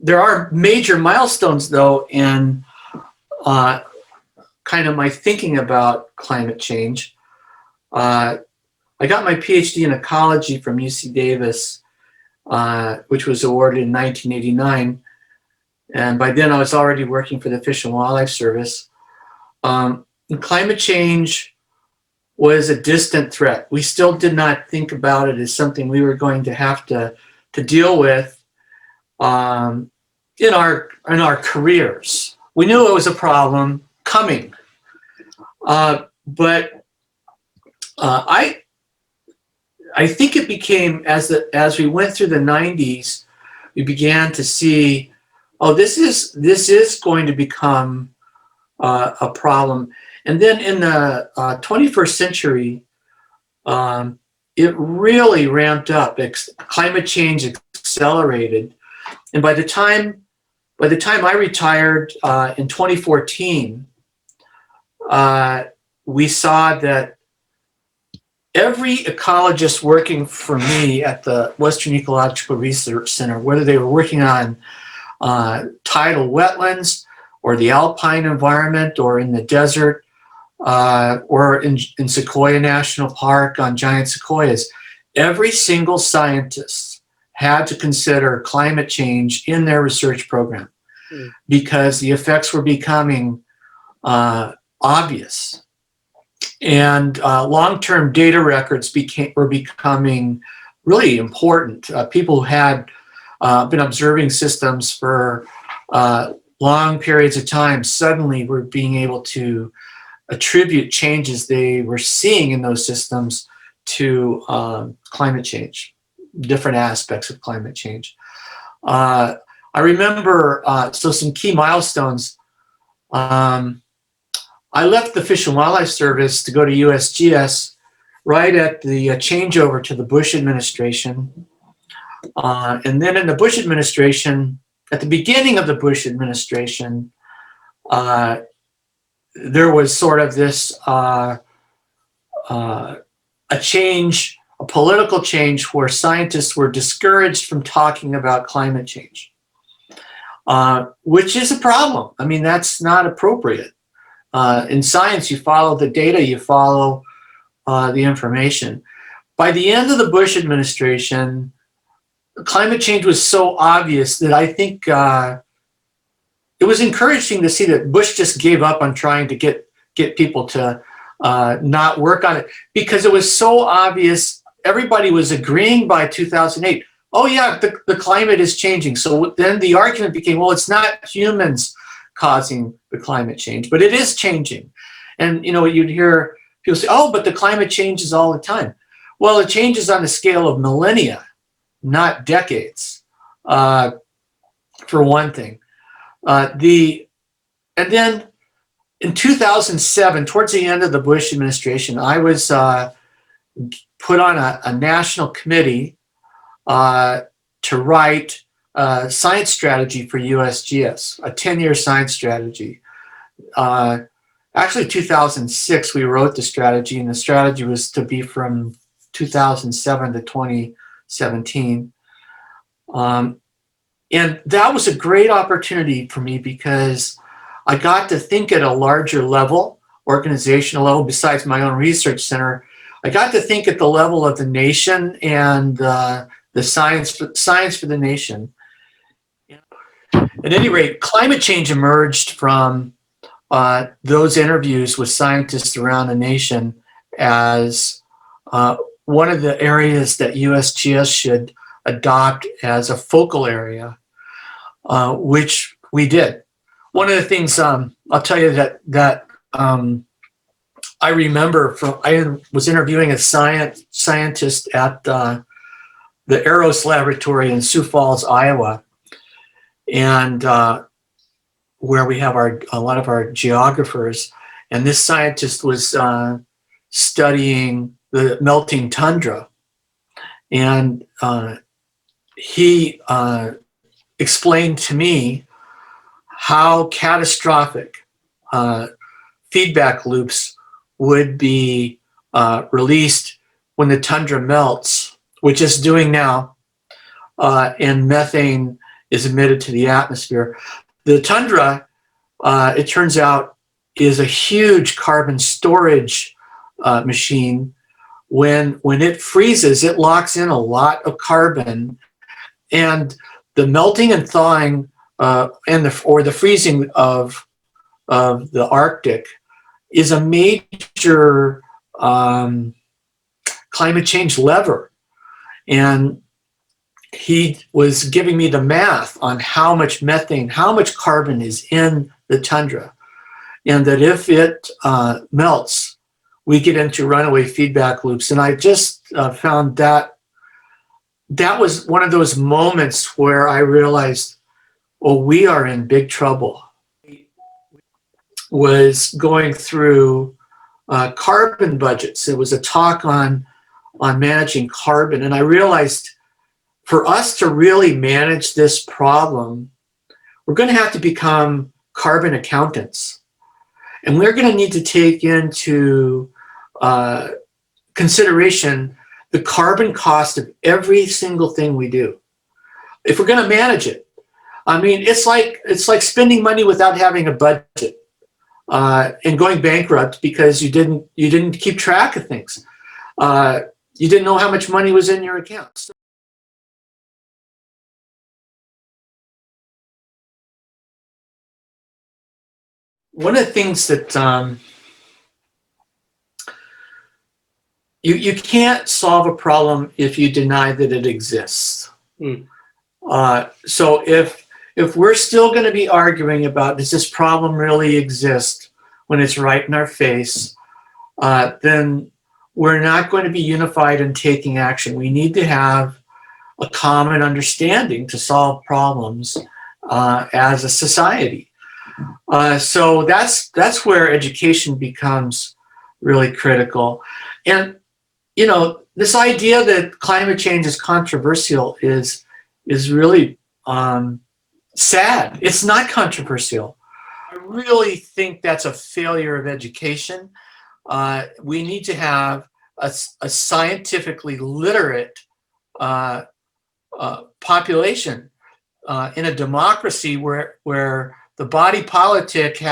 there are major milestones, though, in kind of my thinking about climate change. I got my PhD in ecology from UC Davis, which was awarded in 1989. And by then I was already working for the Fish and Wildlife Service. Climate change was a distant threat. We still did not think about it as something we were going to have to deal with in our careers. We knew it was a problem coming, but I think it became, as we went through the 90s, we began to see, oh, this is going to become a problem. And then in the 21st century, it really ramped up. Climate change accelerated, and by the time I retired in 2014, we saw that every ecologist working for me at the Western Ecological Research Center, whether they were working on tidal wetlands or the alpine environment or in the desert or in Sequoia National Park on giant sequoias, every single scientist had to consider climate change in their research program because the effects were becoming obvious. And long-term data records were becoming really important. People who had been observing systems for long periods of time suddenly were being able to attribute changes they were seeing in those systems to climate change, different aspects of climate change. I remember, so some key milestones. I left the Fish and Wildlife Service to go to USGS right at the changeover to the Bush administration. And then in the Bush administration, at the beginning of the Bush administration, there was sort of this a change, a political change where scientists were discouraged from talking about climate change, which is a problem. I mean, that's not appropriate. In science, you follow the data, you follow the information. By the end of the Bush administration, climate change was so obvious that I think it was encouraging to see that Bush just gave up on trying to get people to not work on it because it was so obvious. Everybody was agreeing by 2008. Oh yeah, the climate is changing. So then the argument became, well, it's not humans causing the climate change, but it is changing. And you know, you'd hear people say, oh, but the climate changes all the time. Well, it changes on the scale of millennia, not decades, for one thing. And then in 2007, towards the end of the Bush administration, I was put on a national committee to write a science strategy for USGS, a 10-year science strategy. Actually, 2006, we wrote the strategy, and the strategy was to be from 2007 to 2017. And that was a great opportunity for me because I got to think at a larger level, organizational level, besides my own research center. I got to think at the level of the nation and the science for the nation. At any rate, climate change emerged from those interviews with scientists around the nation as one of the areas that USGS should adopt as a focal area, which we did. One of the things I'll tell you that I remember I was interviewing a scientist at the Aros Laboratory in Sioux Falls, Iowa, and where we have a lot of our geographers. And this scientist was studying the melting tundra, and he explained to me how catastrophic feedback loops would be released when the tundra melts, which it's doing now, and methane is emitted to the atmosphere. The tundra, it turns out, is a huge carbon storage machine. When it freezes, it locks in a lot of carbon, and the melting and thawing or the freezing of the Arctic is a major climate change lever. And he was giving me the math on how much methane, how much carbon is in the tundra, and that if it melts, we get into runaway feedback loops. And I just found that was one of those moments where I realized, oh, we are in big trouble. Was going through carbon budgets. It was a talk on managing carbon, and I realized for us to really manage this problem, we're going to have to become carbon accountants, and we're going to need to take into consideration the carbon cost of every single thing we do if we're going to manage it. I mean, it's like spending money without having a budget. And going bankrupt because you didn't keep track of things. You didn't know how much money was in your account. So one of the things that you can't solve a problem if you deny that it exists. So if we're still going to be arguing about does this problem really exist when it's right in our face, then we're not going to be unified in taking action. We need to have a common understanding to solve problems as a society. So that's where education becomes really critical. And you know, this idea that climate change is controversial is really sad. It's not controversial. I really think that's a failure of education. We need to have a scientifically literate population in a democracy where the body politic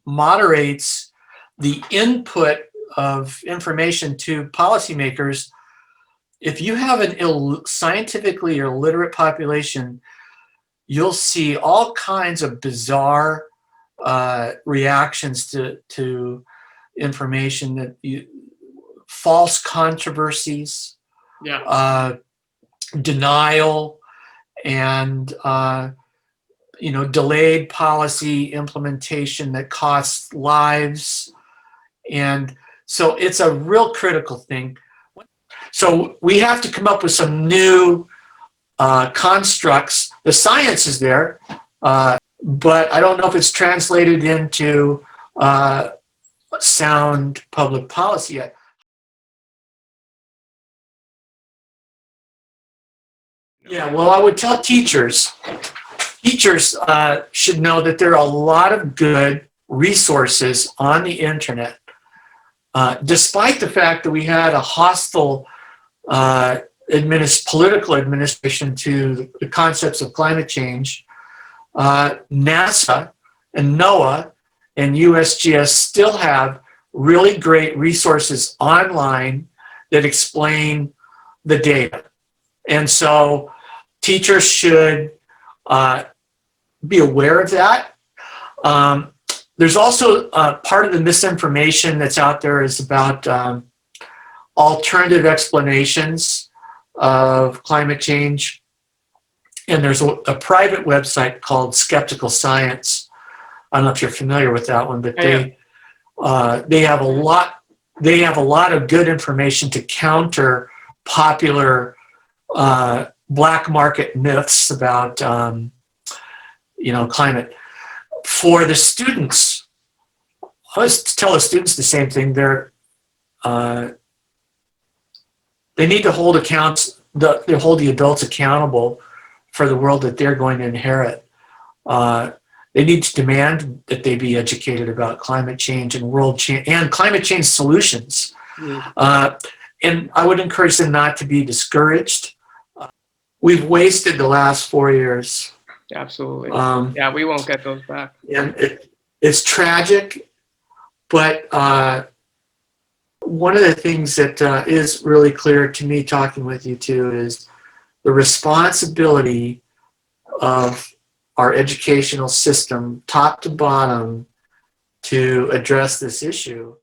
moderates the input of information to policymakers. If you have an scientifically illiterate population, you'll see all kinds of bizarre reactions to information, that false controversies, denial, and delayed policy implementation that costs lives. And so it's a real critical thing. So we have to come up with some new constructs. The science is there, but I don't know if it's translated into sound public policy yet. Yeah, well, I would tell teachers should know that there are a lot of good resources on the internet. Despite the fact that we had a hostile political administration to the concepts of climate change, NASA and NOAA and USGS still have really great resources online that explain the data. And so teachers should be aware of that. There's also part of the misinformation that's out there is about alternative explanations of climate change. And there's a private website called Skeptical Science. I don't know if you're familiar with that one, but they have a lot of good information to counter popular black market myths about climate. For the students, I always tell the students the same thing. They need to hold hold the adults accountable for the world that they're going to inherit. They need to demand that they be educated about climate change and world change and climate change solutions. And I would encourage them not to be discouraged. We've wasted the last 4 years Absolutely. Um, Yeah, we won't get those back. and it's tragic, but one of the things that is really clear to me talking with you too is the responsibility of our educational system, top to bottom, to address this issue.